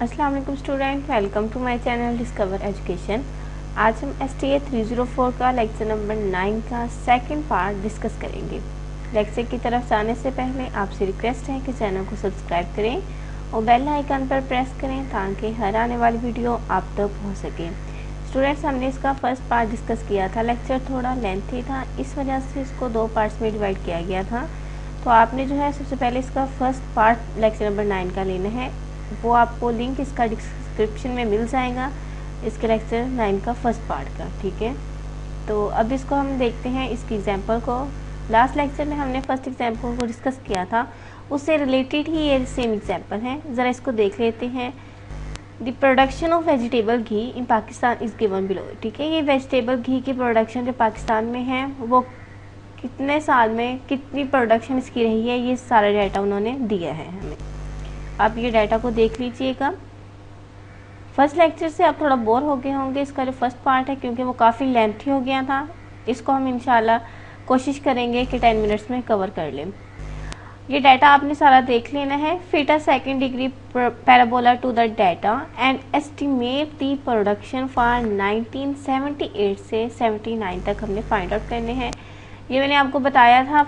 अस्सलाम वालेकुम student, welcome to my channel discover education. आज हम STA 304 का लेक्चर नंबर 9 का सेकंड पार्ट डिस्कस करेंगे। लेक्चर की तरफ जाने से पहले आपसे रिक्वेस्ट है कि चैनल को सब्सक्राइब करें और बेल आइकन पर प्रेस करें ताकि हर आने वाली वीडियो आप तक पहुँच सके। स्टूडेंट्स, हमने इसका फर्स्ट पार्ट डिस्कस किया था। लेक्चर थोड़ा लेंथी था, इस वजह से इसको 2 पार्ट्स में डिवाइड किया गया था। तो आपने जो है सबसे पहले इसका फर्स्ट पार्ट लेक्चर नंबर 9 का लेना है, वो आपको लिंक इसका डिस्क्रिप्शन में मिल जाएगा, इसके लेक्चर 9 का फर्स्ट पार्ट का। ठीक है, तो अब इसको हम देखते हैं इसकी एग्जांपल को। लास्ट लेक्चर में हमने फर्स्ट एग्जांपल को डिस्कस किया था, उससे रिलेटेड ही ये सेम एग्जांपल है। ज़रा इसको देख लेते हैं। The production of vegetable ghee in Pakistan is given below. ठीक है, ये वेजिटेबल घी की प्रोडक्शन जो पाकिस्तान में है वो कितने साल में कितनी प्रोडक्शन इसकी रही है, ये सारा डाटा उन्होंने दिया है हमें। आप ये डाटा को देख लीजिएगा। फर्स्ट लेक्चर से आप थोड़ा बोर हो गए होंगे, इसका जो फर्स्ट पार्ट है, क्योंकि वो काफ़ी लेंथी हो गया था। इसको हम इंशाल्लाह कोशिश करेंगे कि 10 मिनट्स में कवर कर लें। ये डाटा आपने सारा देख लेना है। Fit a second degree parabola to the data and estimate the production for 1978 से 79 तक हमने फाइंड आउट करने हैं। ये मैंने आपको बताया था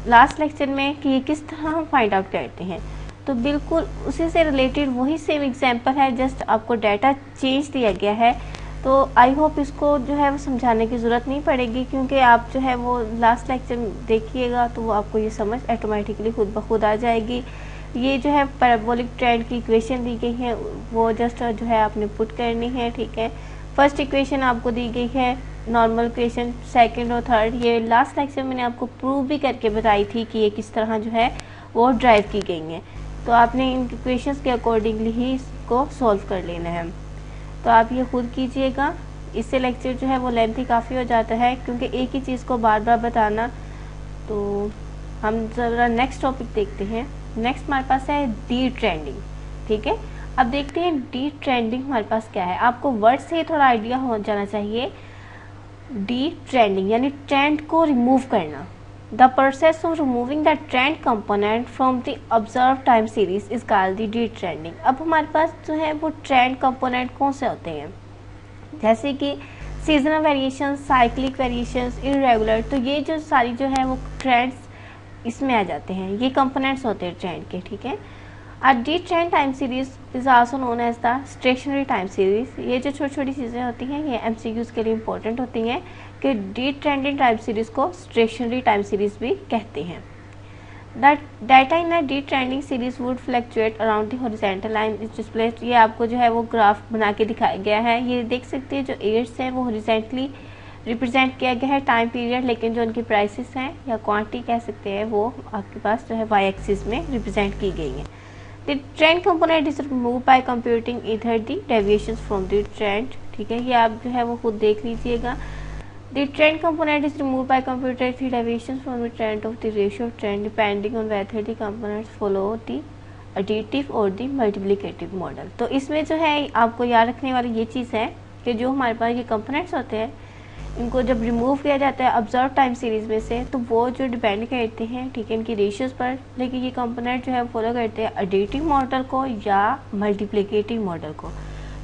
लास्ट लेक्चर में कि ये किस तरह हम फाइंड आउट करते हैं। तो बिल्कुल उसी से रिलेटेड वही सेम एग्जांपल है, जस्ट आपको डाटा चेंज दिया गया है। तो आई होप इसको जो है वो समझाने की ज़रूरत नहीं पड़ेगी, क्योंकि आप जो है वो लास्ट लेक्चर देखिएगा तो वो आपको ये समझ ऑटोमेटिकली खुद ब खुद आ जाएगी। ये जो है पैराबोलिक ट्रेंड की इक्वेशन दी गई है, वो जस्ट जो है आपने पुट करनी है। ठीक है, फर्स्ट इक्वेशन आपको दी गई है नॉर्मल इक्वेशन, सेकंड और थर्ड ये लास्ट लेक्चर मैंने आपको प्रूव भी करके बताई थी कि ये किस तरह जो है वो ड्राइव की गई हैं। तो आपने इन इक्वेशंस के अकॉर्डिंगली ही इसको सॉल्व कर लेना है। तो आप ये खुद कीजिएगा, इससे लेक्चर जो है वो लेंथी काफ़ी हो जाता है, क्योंकि एक ही चीज़ को बार बार बताना। तो हम ज़रा नेक्स्ट टॉपिक देखते हैं। नेक्स्ट हमारे पास है डी ट्रेंडिंग। ठीक है, अब देखते हैं डी ट्रेंडिंग हमारे पास क्या है। आपको वर्ड से थोड़ा आइडिया हो जाना चाहिए। डी ट्रेंडिंग यानी ट्रेंड को रिमूव करना। The process of removing the trend component from the observed time series is called the detrending। अब हमारे पास जो है वो ट्रेंड कंपोनेंट कौन से होते हैं, जैसे कि seasonal variation, cyclic variation, irregular. तो ये जो सारी जो है वो ट्रेंड्स इसमें आ जाते हैं, ये कंपोनेंट्स होते हैं ट्रेंड के। ठीक है, a detrend time series is also known as the stationary time series. ये जो छोटी छोटी चीज़ें होती हैं ये MCQs के लिए इंपॉर्टेंट होती हैं कि detrending टाइम सीरीज को स्टेशनरी टाइम सीरीज भी कहते हैं। The data in a detrending series would fluctuate around the horizontal line is displayed. ये आपको जो है वो ग्राफ बना के दिखाया गया है। ये देख सकते हैं जो एड्स हैं वो हॉरिजॉन्टली रिप्रेजेंट किया गया है टाइम पीरियड, लेकिन जो उनकी प्राइसेस हैं या क्वांटिटी कह सकते हैं वो आपके पास जो है वाई एक्सिस में रिप्रेजेंट की गई हैं। The trend component is removed by computing either the deviations from the trend। ठीक है, ये आप जो है वो खुद देख लीजिएगा। The trend component is removed by computing the deviations from the trend of the ratio of trend depending on whether the components follow the additive or the multiplicative model। तो इसमें जो है आपको याद रखने वाली ये चीज़ है कि जो हमारे पास ये कंपोनेंट्स होते हैं इनको जब रिमूव किया जाता है ऑब्जर्व टाइम सीरीज में से, तो वो जो डिपेंड करते हैं ठीक है इनकी रेशियोज पर, लेकिन ये कंपोनेंट जो है फॉलो करते हैं एडिटिव मॉडल को या मल्टीप्लिकेटिव मॉडल को।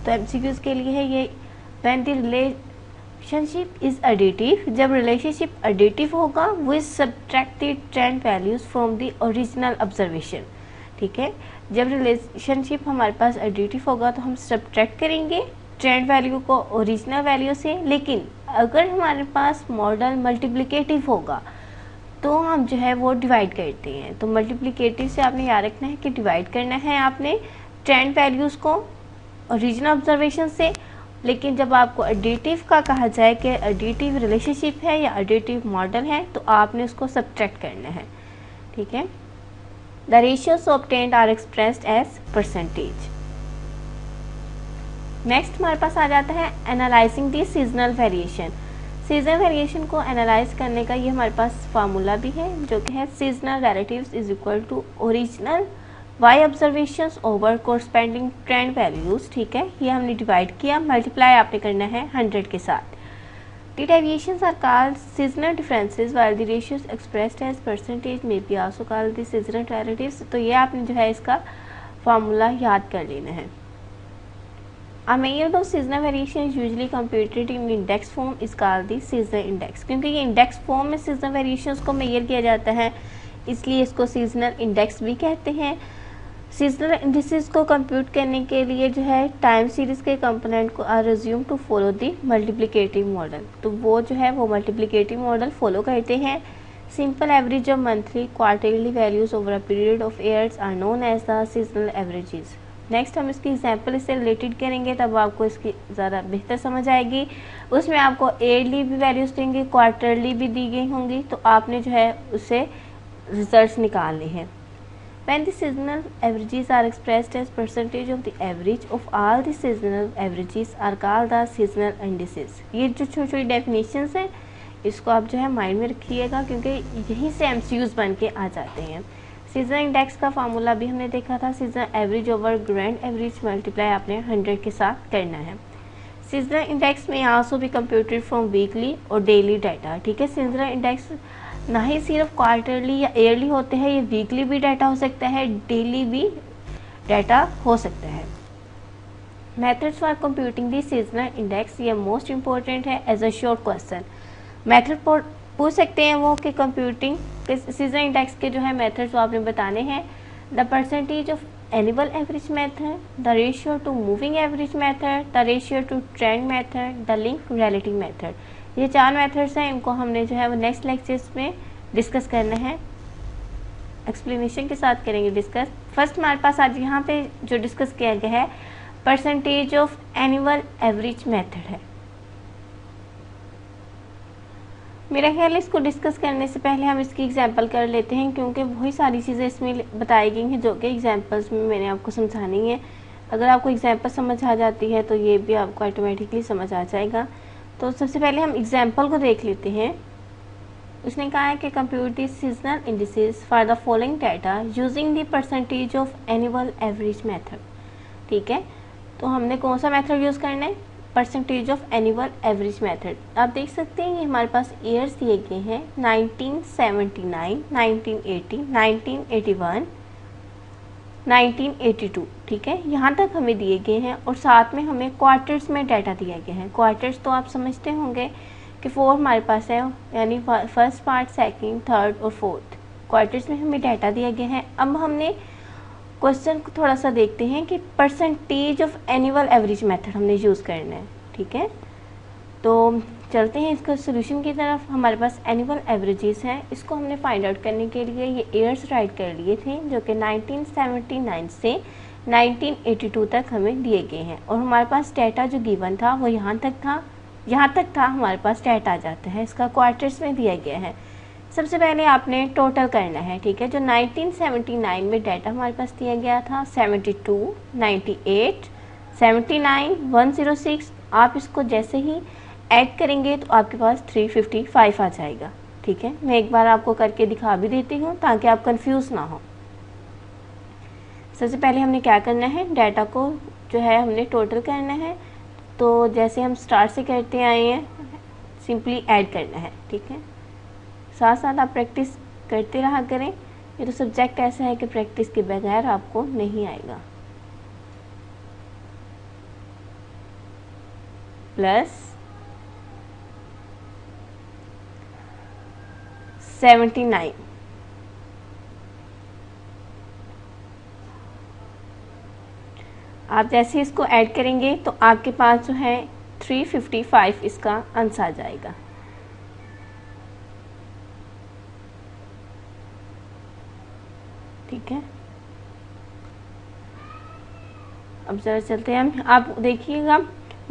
तो MCQs के लिए है ये when the relationship is additive, जब रिलेशनशिप एडिटिव होगा we subtract the trend values from the original observation. ठीक है, जब रिलेशनशिप हमारे पास एडिटिव होगा तो हम सब्ट्रैक्ट करेंगे ट्रेंड वैल्यू को ओरिजिनल वैल्यू से। लेकिन अगर हमारे पास मॉडल मल्टीप्लिकेटिव होगा तो हम जो है वो डिवाइड करते हैं। तो मल्टीप्लिकेटिव से आपने याद रखना है कि डिवाइड करना है आपने ट्रेंड वैल्यूज़ को ओरिजिनल ऑब्जर्वेशन से। लेकिन जब आपको एडिटिव का कहा जाए कि एडिटिव रिलेशनशिप है या एडिटिव मॉडल है तो आपने उसको सब्ट्रैक्ट करना है। ठीक है, the ratios obtained are expressed as percentage. Next हमारे पास आ जाता है analyzing the seasonal variation. Seasonal variation को एनालाइज करने का ये हमारे पास फार्मूला भी है, जो कि है seasonal relatives is equal to original Y observations over corresponding trend values. ठीक है, ये हमने डिवाइड किया, मल्टीप्लाई आपने करना है 100 के साथ। The deviations are called seasonal differences while the ratios expressed as percentage may be also called the seasonal relatives. तो ये आपने जो है इसका फार्मूला याद कर लेना है। A measure of seasonal variation is usually computed in index form is called the seasonal index। क्योंकि ये इंडेक्स फॉर्म में सीजनल वेरिएशंस को मेजर किया जाता है, इसलिए इसको सीजनल इंडेक्स भी कहते हैं। सीजनल इंडिसेस को कंप्यूट करने के लिए जो है टाइम सीरीज के कंपोनेंट को are assumed to follow the multiplicative model, तो वो जो है वो मल्टीप्लिकेटिव मॉडल फॉलो करते हैं। Simple average of monthly quarterly values over a period of years are known as the seasonal averages. Next हम इसकी एग्जांपल इससे रिलेटेड करेंगे, तब आपको इसकी ज़रा बेहतर समझ आएगी। उसमें आपको ईयरली भी वैल्यूज देंगे, क्वार्टरली भी दी गई होंगी, तो आपने जो है उससे रिजल्ट्स निकालने हैं। When the seasonal averages are expressed as percentage of the average of all the seasonal averages are called the seasonal indices। ये जो छोटी छोटी डेफिनेशंस हैं इसको आप जो है माइंड में रखिएगा, क्योंकि यहीं से एमसीक्यूज बन के आ जाते हैं। सीजनल इंडेक्स का फार्मूला भी हमने देखा था, seasonal average over grand average multiply आपने 100 के साथ करना है। सीजनल इंडेक्स में आल्सो भी कंप्यूटेड फ्रॉम वीकली और डेली डाटा। ठीक है, सीजनल इंडेक्स ना ही सिर्फ क्वार्टरली या ईयरली होते हैं, ये वीकली भी डाटा हो सकता है, डेली भी डाटा हो सकता है। Methods for computing the seasonal index, ये मोस्ट इंपॉर्टेंट है as a short question. Method पूछ सकते हैं वो कि कंप्यूटिंग सीजनल इंडेक्स के जो है मेथड्स वो आपने बताने हैं। The percentage of annual average method, the ratio two moving average method, the ratio two trend method, the link relative method. ये 4 मेथड्स हैं, इनको हमने जो है वो नेक्स्ट लेक्चर्स में डिस्कस करना है, एक्सप्लेनेशन के साथ करेंगे डिस्कस। फर्स्ट हमारे पास आज यहाँ पे जो डिस्कस किया गया है percentage of annual average method है। मेरा ख्याल इसको डिस्कस करने से पहले हम इसकी एग्जांपल कर लेते हैं, क्योंकि वही सारी चीज़ें इसमें बताई गई हैं जो कि एग्जांपल्स में मैंने आपको समझानी है। अगर आपको एग्जांपल समझ आ जाती है तो ये भी आपको ऑटोमेटिकली समझ आ जाएगा। तो सबसे पहले हम एग्जांपल को देख लेते हैं। उसने कहा है कि compute the seasonal indices for the following data using the percentage of annual average method. ठीक है, तो हमने कौन सा मेथड यूज़ करना है, percentage of annual average method. आप देख सकते हैं ये हमारे पास ईयर्स दिए गए हैं 1979, 1980, 1981, 1982। ठीक है, यहाँ तक हमें दिए गए हैं और साथ में हमें क्वार्टर्स में डाटा दिया गया है। क्वार्टर्स तो आप समझते होंगे कि 4 हमारे पास है, यानी फर्स्ट पार्ट, सेकंड, थर्ड और फोर्थ क्वार्टर्स में हमें डाटा दिया गया है। अब हमने क्वेश्चन को थोड़ा सा देखते हैं कि percentage of annual average method हमने यूज़ करना है। ठीक है, तो चलते हैं इसका सोल्यूशन की तरफ। हमारे पास एनुअल एवरेजेस हैं, इसको हमने फाइंड आउट करने के लिए ये ईयर्स राइट कर लिए थे जो कि 1979 से 1982 तक हमें दिए गए हैं, और हमारे पास डाटा जो गिवन था वो यहाँ तक था हमारे पास डाटा आ जाता है। इसका क्वार्टर्स में दिया गया है। सबसे पहले आपने टोटल करना है। ठीक है, जो 1979 में डाटा हमारे पास दिया गया था 72, 98, 79, 106, आप इसको जैसे ही ऐड करेंगे तो आपके पास 355 आ जाएगा। ठीक है, मैं एक बार आपको करके दिखा भी देती हूँ ताकि आप कंफ्यूज ना हो। सबसे पहले हमने क्या करना है, डाटा को जो है हमने टोटल करना है, तो जैसे हम स्टार्ट से करते आए हैं सिंपली ऐड करना है। ठीक है, साथ साथ आप प्रैक्टिस करते रहा करें, ये तो सब्जेक्ट ऐसा है कि प्रैक्टिस के बगैर आपको नहीं आएगा। प्लस 79, आप जैसे इसको ऐड करेंगे तो आपके पास जो है 355 इसका आंसर आ जाएगा। ठीक है, अब जरा चलते हैं हम, आप देखिएगा।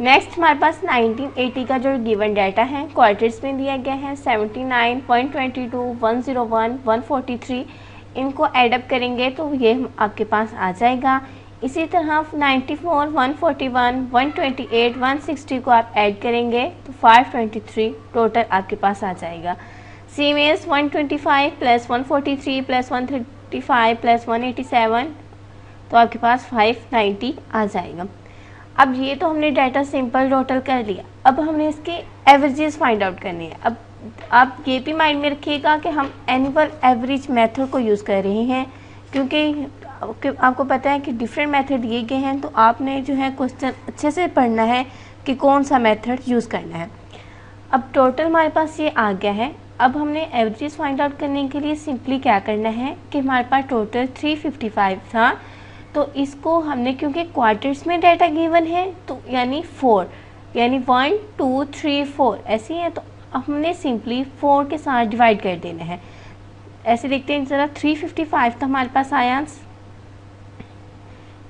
नेक्स्ट हमारे पास 1980 का जो गिवन डाटा है क्वार्टर्स में दिया गया है 79.22, 101, 143, इनको ऐडअप करेंगे तो ये आपके पास आ जाएगा। इसी तरह 94, 141, 128, 160 को आप ऐड करेंगे तो 523 टोटल आपके पास आ जाएगा। Same as 125 plus 143 plus 135 plus 187, तो आपके पास 590 आ जाएगा। अब ये तो हमने डाटा सिंपल टोटल कर लिया, अब हमने इसके एवरेजेस फाइंड आउट करने हैं। अब आप ये भी माइंड में रखिएगा कि हम एनुअल एवरेज मेथड को यूज़ कर रहे हैं, क्योंकि आपको पता है कि डिफरेंट मेथड दिए गए हैं, तो आपने जो है क्वेश्चन अच्छे से पढ़ना है कि कौन सा मेथड यूज़ करना है। अब टोटल हमारे पास ये आ गया है। अब हमने एवरेजेस फाइंड आउट करने के लिए सिंपली क्या करना है कि हमारे पास टोटल 355 था, तो इसको हमने क्योंकि क्वार्टर्स में डाटा गिवन है तो यानी 4 यानी 1 2 3 4 ऐसे ही है, तो हमने सिंपली 4 के साथ डिवाइड कर देना है। ऐसे देखते हैं ज़रा, 355 तो हमारे पास आया,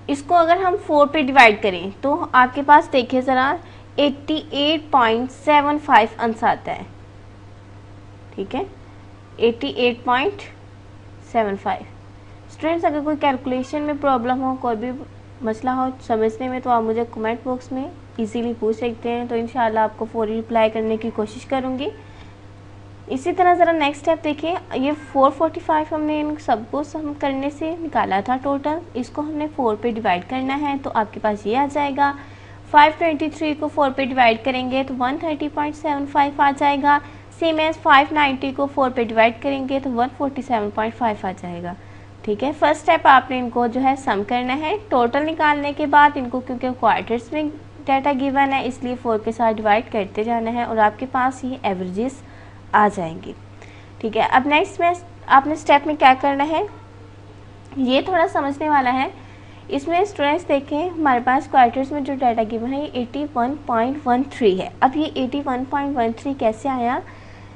इसको अगर हम 4 पे डिवाइड करें तो आपके पास देखिए ज़रा 88.75 आंसर आता है। ठीक है, 88.75। स्टूडेंट्स, अगर कोई कैलकुलेशन में प्रॉब्लम हो, कोई भी मसला हो समझने में, तो आप मुझे कमेंट बॉक्स में इजीली पूछ सकते हैं, तो इंशाल्लाह आपको फौरी रिप्लाई करने की कोशिश करूँगी। इसी तरह ज़रा नेक्स्ट स्टेप देखिए, ये 445 हमने इन सबको सम करने से निकाला था टोटल, इसको हमने 4 पे डिवाइड करना है, तो आपके पास ये आ जाएगा। 523 को 4 पे डिवाइड करेंगे तो 130.75 आ जाएगा। सेम एज 590 को 4 पे डिवाइड करेंगे तो 147.5 आ जाएगा। ठीक है, फर्स्ट स्टेप आपने इनको जो है सम करना है। टोटल निकालने के बाद इनको, क्योंकि क्वार्टर्स में डाटा गिवन है, इसलिए 4 के साथ डिवाइड करते जाना है और आपके पास ये एवरेजेस आ जाएंगी। ठीक है, अब नेक्स्ट में आपने स्टेप में क्या करना है, ये थोड़ा समझने वाला है। इसमें स्टूडेंट्स देखें, हमारे पास क्वार्टर्स में जो डाटा गिवन है ये 81.13 है। अब ये 81.13 कैसे आया,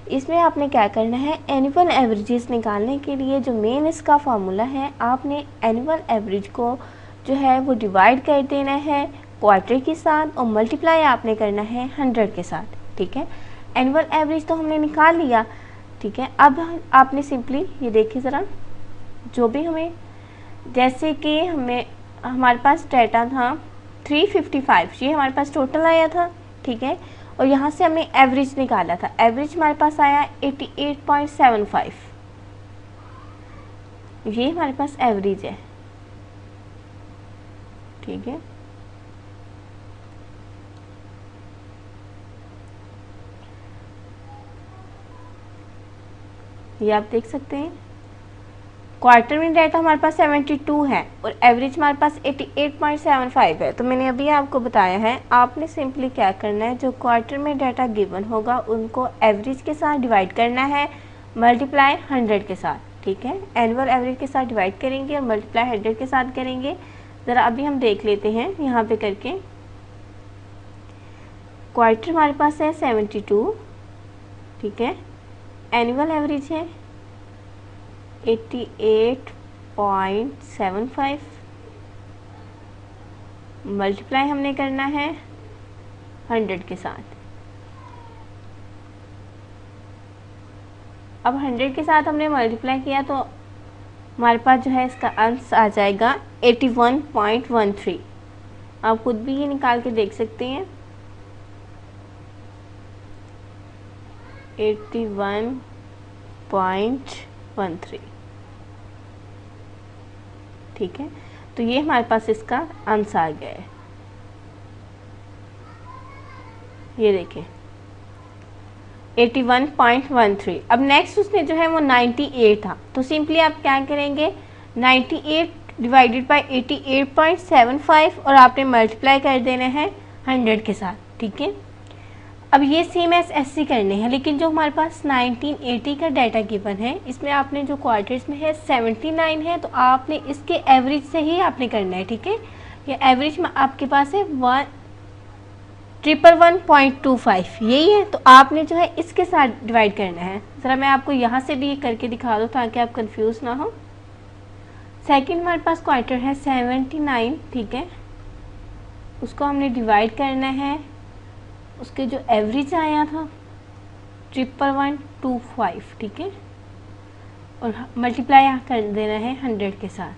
इसमें आपने क्या करना है, एनुअल एवरेजेस निकालने के लिए जो मेन इसका फार्मूला है, आपने एनुअल एवरेज को जो है वो डिवाइड कर देना है क्वार्टर के साथ और मल्टीप्लाई आपने करना है 100 के साथ। ठीक है, एनुअल एवरेज तो हमने निकाल लिया। ठीक है, अब आपने सिंपली ये देखिए ज़रा, जो भी हमें, जैसे कि हमारे पास डाटा था 355, ये हमारे पास टोटल आया था। ठीक है, और यहाँ से हमने एवरेज निकाला था, एवरेज हमारे पास आया 88.75, ये हमारे पास एवरेज है। ठीक है, ये आप देख सकते हैं क्वार्टर में डाटा हमारे पास 72 है और एवरेज हमारे पास 88.75 है। तो मैंने अभी आपको बताया है, आपने सिंपली क्या करना है, जो क्वार्टर में डाटा गिवन होगा उनको एवरेज के साथ डिवाइड करना है, मल्टीप्लाई 100 के साथ। ठीक है, एनुअल एवरेज के साथ डिवाइड करेंगे और मल्टीप्लाई 100 के साथ करेंगे। ज़रा अभी हम देख लेते हैं यहाँ पे करके, क्वार्टर हमारे पास है 72। ठीक है, एनुअल एवरेज है 88.75, मल्टीप्लाई हमने करना है 100 के साथ। अब 100 के साथ हमने मल्टीप्लाई किया तो हमारे पास जो है इसका आंसर आ जाएगा 81.13। आप खुद भी ये निकाल के देख सकते हैं, 81.13। ठीक है, तो ये हमारे पास इसका आंसर आ गया है। ये देखें 81.13। अब नेक्स्ट उसने जो है वो 98 था, तो सिंपली आप क्या करेंगे, 98 डिवाइडेड बाय 88.75 और आपने मल्टीप्लाई कर देना है 100 के साथ। ठीक है, अब ये सेम एस ऐसे करने हैं, लेकिन जो हमारे पास 1980 का डाटा गिवन है, इसमें आपने जो क्वार्टर्स में है 79 है, तो आपने इसके एवरेज से ही आपने करना है। ठीक है, ये एवरेज में आपके पास है 111.25, यही है, तो आपने जो है इसके साथ डिवाइड करना है। ज़रा मैं आपको यहाँ से भी करके दिखा दूँ ताकि आप कंफ्यूज ना हो। सेकंड हमारे पास क्वार्टर है 79। ठीक है, उसको हमने डिवाइड करना है, उसके जो एवरेज आया था 11125। ठीक है, और मल्टीप्लाई कर देना है 100 के साथ।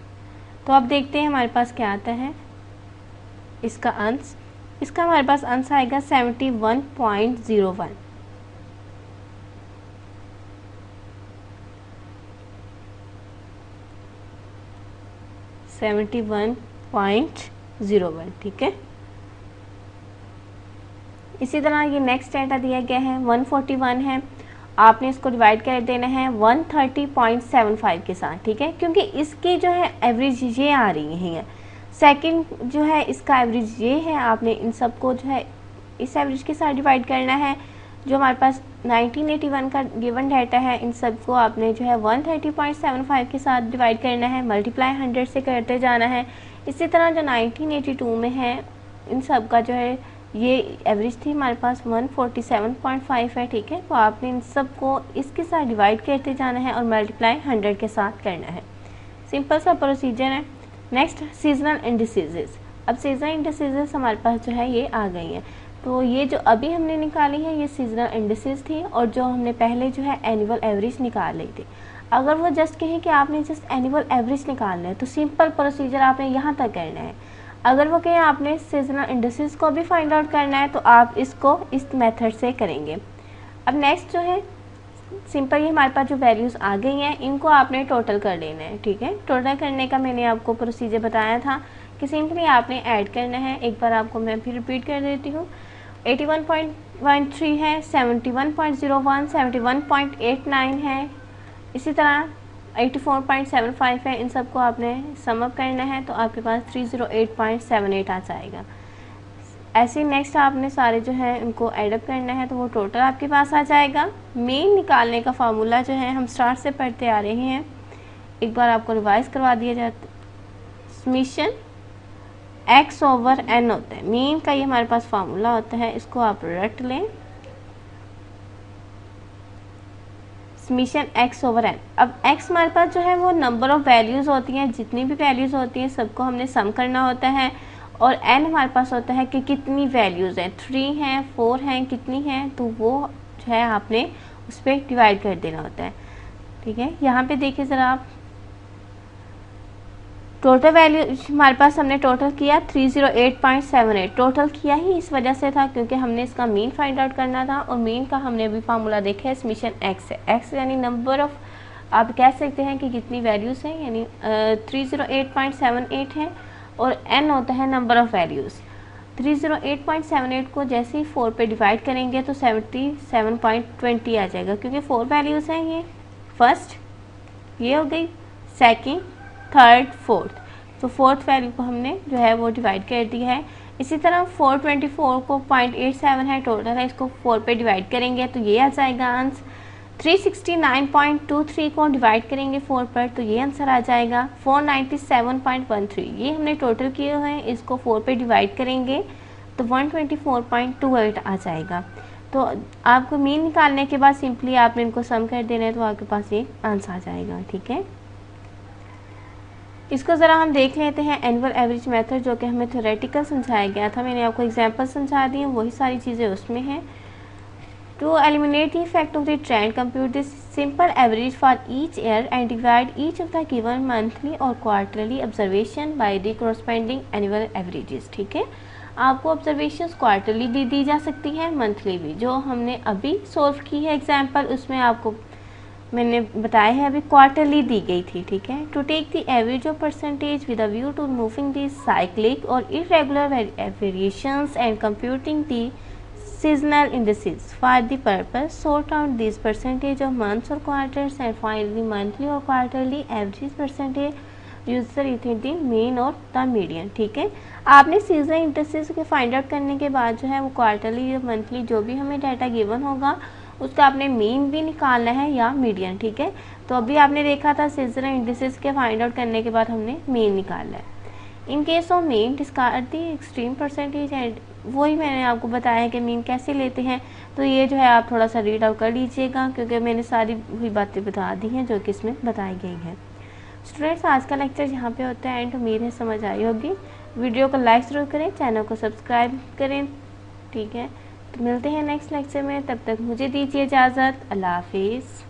तो अब देखते हैं हमारे पास क्या आता है इसका आंसर। इसका हमारे पास आंसर आएगा 71.01। ठीक है, इसी तरह ये नेक्स्ट डाटा दिया गया है 141 है आपने इसको डिवाइड कर देना है 130.75 के साथ, ठीक है, क्योंकि इसकी जो है एवरेज ये आ रही है। सेकंड जो है इसका एवरेज ये है, आपने इन सबको जो है इस एवरेज के साथ डिवाइड करना है। जो हमारे पास 1981 का गिवन डाटा है, इन सबको आपने जो है 130.75 के साथ डिवाइड करना है, मल्टीप्लाई 100 से करते जाना है। इसी तरह जो 1982 में है, इन सब का जो है ये एवरेज थी हमारे पास 147.5 है, ठीक है। तो आपने इन सब को इसके साथ डिवाइड करते जाना है और मल्टीप्लाई 100 के साथ करना है। सिंपल सा प्रोसीजर है। Next seasonal indices. अब सीजनल इंडिसेस हमारे पास जो है ये आ गई है। तो ये जो अभी हमने निकाली है ये सीजनल इंडिसेस थी, और जो हमने पहले जो है एनुअल एवरेज निकाल ली थी। अगर वो जस्ट कहें कि आपने जस्ट एनुअल एवरेज निकालना है तो सिंपल प्रोसीजर आपने यहाँ तक करना है। अगर वो कहें आपने सीजनल इंडिसेस को भी फाइंड आउट करना है तो आप इसको इस मेथड से करेंगे। अब नेक्स्ट जो है सिंपल, ये हमारे पास जो वैल्यूज़ आ गई हैं इनको आपने टोटल कर लेना है, ठीक है। टोटल करने का मैंने आपको प्रोसीजर बताया था कि सिंपली आपने ऐड करना है। एक बार आपको मैं फिर रिपीट कर देती हूँ। 81.13 है, 71.01, 71.89 है, इसी तरह 84.75 है। इन सबको आपने सम अप करना है तो आपके पास 308.78 आ जाएगा। ऐसे नेक्स्ट आपने सारे जो है उनको एडअप करना है तो वो टोटल आपके पास आ जाएगा। मीन निकालने का फार्मूला जो है हम स्टार्ट से पढ़ते आ रहे हैं, एक बार आपको रिवाइज करवा दिया जाता है। समीशन x/n होता है, मीन का ये हमारे पास फार्मूला होता है, इसको आप रट लें। Summation x/n। अब x हमारे पास जो है वो नंबर ऑफ वैल्यूज़ होती हैं, जितनी भी वैल्यूज़ होती हैं सबको हमने सम करना होता है, और n हमारे पास होता है कि कितनी वैल्यूज़ हैं, 3 हैं, 4 हैं, कितनी हैं, तो वो जो है आपने उस पर डिवाइड कर देना होता है, ठीक है। यहाँ पे देखिए ज़रा आप, टोटल वैल्यू हमारे पास हमने टोटल किया 308.78। टोटल किया ही इस वजह से था क्योंकि हमने इसका मीन फाइंड आउट करना था, और मीन का हमने अभी फार्मूला देखा है समीशन x है। x यानी नंबर ऑफ, आप कह सकते हैं कि कितनी वैल्यूज़ हैं, यानी 308.78 है, और n होता है नंबर ऑफ़ वैल्यूज़। 308.78 को जैसे ही 4 पे डिवाइड करेंगे तो 77.20 आ जाएगा, क्योंकि 4 वैल्यूज़ हैं। ये फर्स्ट ये हो गई, सेकंड, थर्ड, फोर्थ, तो फोर्थ वैल्यू को हमने जो है वो डिवाइड कर दिया है। इसी तरह 424 को 0.87 है टोटल है, इसको 4 पे डिवाइड करेंगे तो ये आ जाएगा आंसर। 369.23 को डिवाइड करेंगे 4 पर तो ये आंसर आ जाएगा। 497.13 ये हमने टोटल किए हुए हैं, इसको 4 पे डिवाइड करेंगे तो 124.28 आ जाएगा। तो आपको मीन निकालने के बाद सिंपली आपने इनको सम कर देना है तो आपके पास ये आंसर आ जाएगा, ठीक है। इसको ज़रा हम देख लेते हैं एनुअल एवरेज मेथड, जो कि हमें थ्योरेटिकल समझाया गया था। मैंने आपको एग्जांपल समझा दी, वही सारी चीज़ें उसमें हैं। To eliminate the effect of the trend, compute this simple average for each year and divide each of the given monthly और quarterly observation by the corresponding annual averages, ठीक है। आपको ऑब्जर्वेशंस क्वार्टरली भी दी जा सकती हैं, मंथली भी। जो हमने अभी सॉल्व की है एग्जाम्पल, उसमें आपको मैंने बताया है अभी क्वार्टरली दी गई थी, ठीक है। To take the average of percentage with a view to moving the cyclic और irregular variations and computing the seasonal indices for the purpose, sort out these percentage of months or quarters and find the monthly or quarterly average percentage यूजर either the mean और the median, ठीक है। आपने seasonal indices के find out करने के बाद जो है वो क्वार्टरली या मंथली जो भी हमें डाटा गिवन होगा उसका आपने मीन भी निकालना है या मीडियन, ठीक है। तो अभी आपने देखा था सीजनल इंडिसेस के फाइंड आउट करने के बाद हमने मीन निकालना है। In case of mean discard the extreme percentage and, वही मैंने आपको बताया कि मीन कैसे लेते हैं। तो ये जो है आप थोड़ा सा रीड आउट कर लीजिएगा क्योंकि मैंने सारी वही बातें बता दी हैं जो कि इसमें बताई गई हैं। स्टूडेंट्स, आज का लेक्चर यहाँ पे होता है एंड उम्मीद है समझ आई होगी। वीडियो को लाइक ज़रूर करें, चैनल को सब्सक्राइब करें, ठीक है। तो मिलते हैं नेक्स्ट लेक्चर में, तब तक मुझे दीजिए इजाज़त। अल्लाह हाफिज़।